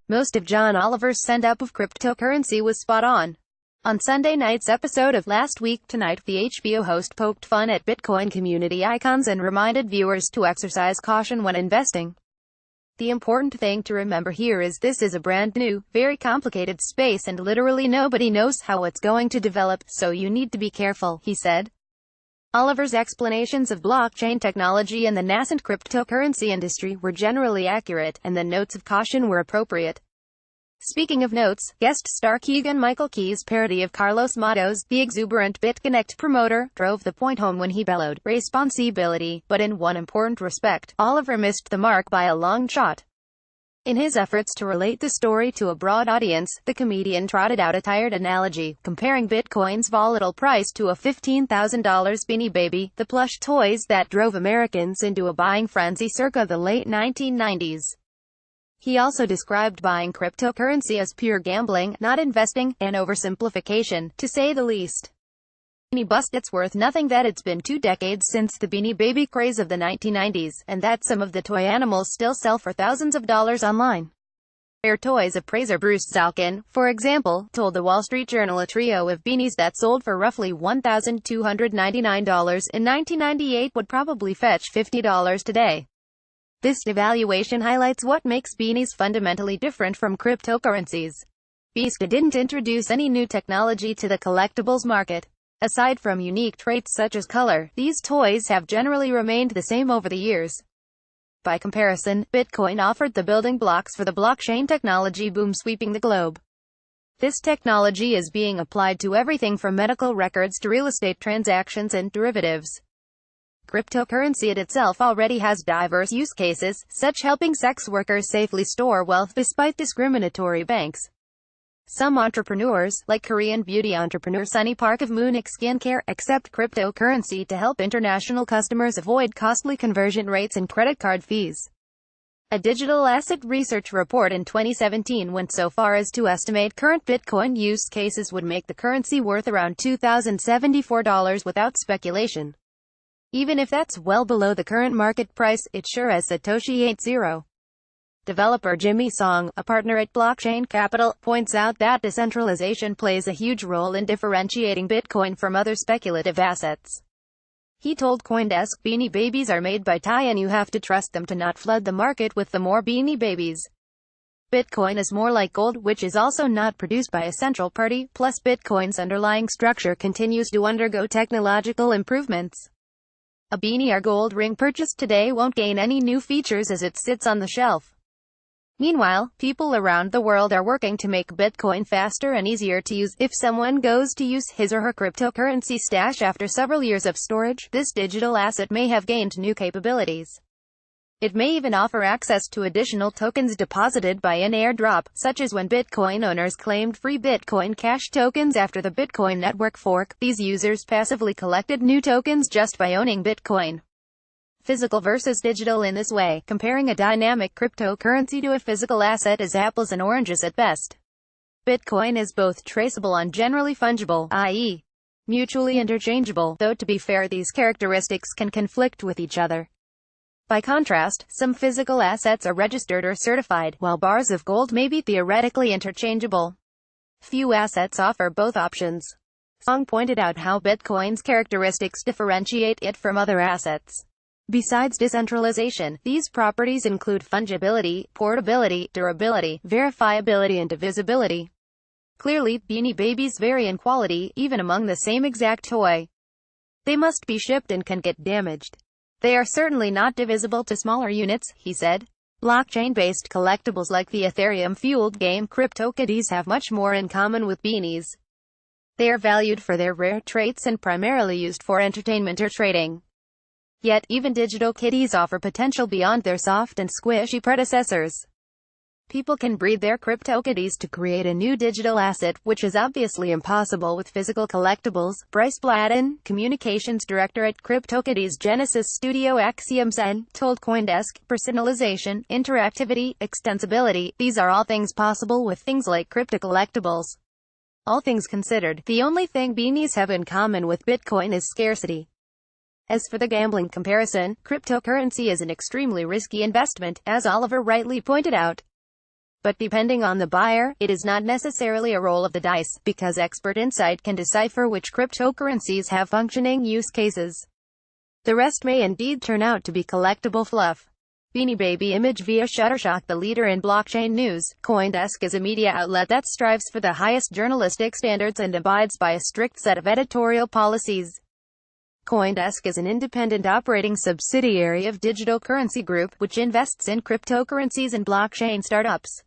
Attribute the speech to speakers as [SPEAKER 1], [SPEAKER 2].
[SPEAKER 1] Most of John Oliver's send-up of cryptocurrency was spot on. On Sunday night's episode of Last Week Tonight, the HBO host poked fun at Bitcoin community icons and reminded viewers to exercise caution when investing. The important thing to remember here is this is a brand new, very complicated space and literally nobody knows how it's going to develop, so you need to be careful, he said. Oliver's explanations of blockchain technology and the nascent cryptocurrency industry were generally accurate, and the notes of caution were appropriate. Speaking of notes, guest star Keegan-Michael Key's parody of Carlos Matos, the exuberant Bitconnect promoter, drove the point home when he bellowed, "Re-spon-si-bility," but in one important respect, Oliver missed the mark by a long shot. In his efforts to relate the story to a broad audience, the comedian trotted out a tired analogy, comparing Bitcoin's volatile price to a $15,000 Beanie Baby, the plush toys that drove Americans into a buying frenzy circa the late 1990s. He also described buying cryptocurrency as pure gambling, not investing, an oversimplification, to say the least. Beanie bust it's worth nothing that it's been 2 decades since the Beanie Baby craze of the 1990s, and that some of the toy animals still sell for thousands of dollars online. Rare toys appraiser Bruce Zalkin, for example, told the Wall Street Journal a trio of beanies that sold for roughly $1,299 in 1998 would probably fetch $50 today. This evaluation highlights what makes beanies fundamentally different from cryptocurrencies. Beast didn't introduce any new technology to the collectibles market. Aside from unique traits such as color, these toys have generally remained the same over the years. By comparison, Bitcoin offered the building blocks for the blockchain technology boom sweeping the globe. This technology is being applied to everything from medical records to real estate transactions and derivatives. Cryptocurrency itself already has diverse use cases, such helping sex workers safely store wealth despite discriminatory banks. Some entrepreneurs, like Korean beauty entrepreneur Sunny Park of Munich Skincare, accept cryptocurrency to help international customers avoid costly conversion rates and credit card fees. A digital asset research report in 2017 went so far as to estimate current Bitcoin use cases would make the currency worth around $2,074 without speculation. Even if that's well below the current market price, it sure as Satoshi ain't zero. Developer Jimmy Song, a partner at Blockchain Capital, points out that decentralization plays a huge role in differentiating Bitcoin from other speculative assets. He told CoinDesk, Beanie Babies are made by Ty and you have to trust them to not flood the market with the more Beanie Babies. Bitcoin is more like gold, which is also not produced by a central party, plus Bitcoin's underlying structure continues to undergo technological improvements. A beanie or gold ring purchased today won't gain any new features as it sits on the shelf. Meanwhile, people around the world are working to make Bitcoin faster and easier to use. If someone goes to use his or her cryptocurrency stash after several years of storage, this digital asset may have gained new capabilities. It may even offer access to additional tokens deposited by an airdrop, such as when Bitcoin owners claimed free Bitcoin Cash tokens after the Bitcoin network fork. These users passively collected new tokens just by owning Bitcoin. Physical versus digital. In this way, comparing a dynamic cryptocurrency to a physical asset is apples and oranges at best. Bitcoin is both traceable and generally fungible, i.e., mutually interchangeable, though to be fair these characteristics can conflict with each other. By contrast, some physical assets are registered or certified, while bars of gold may be theoretically interchangeable. Few assets offer both options. Song pointed out how Bitcoin's characteristics differentiate it from other assets. Besides decentralization, these properties include fungibility, portability, durability, verifiability and divisibility. Clearly, Beanie Babies vary in quality, even among the same exact toy. They must be shipped and can get damaged. They are certainly not divisible to smaller units, he said. Blockchain-based collectibles like the Ethereum-fueled game CryptoKitties have much more in common with beanies. They are valued for their rare traits and primarily used for entertainment or trading. Yet, even digital kitties offer potential beyond their soft and squishy predecessors. People can breed their CryptoKitties to create a new digital asset, which is obviously impossible with physical collectibles. Bryce Bladden, communications director at CryptoKitties Genesis Studio Axiom Zen, told CoinDesk, personalization, interactivity, extensibility, these are all things possible with things like crypto collectibles. All things considered, the only thing beanies have in common with Bitcoin is scarcity. As for the gambling comparison, cryptocurrency is an extremely risky investment, as Oliver rightly pointed out. But depending on the buyer, it is not necessarily a roll of the dice, because expert insight can decipher which cryptocurrencies have functioning use cases. The rest may indeed turn out to be collectible fluff. Beanie Baby image via Shutterstock. The leader in blockchain news, CoinDesk is a media outlet that strives for the highest journalistic standards and abides by a strict set of editorial policies. CoinDesk is an independent operating subsidiary of Digital Currency Group, which invests in cryptocurrencies and blockchain startups.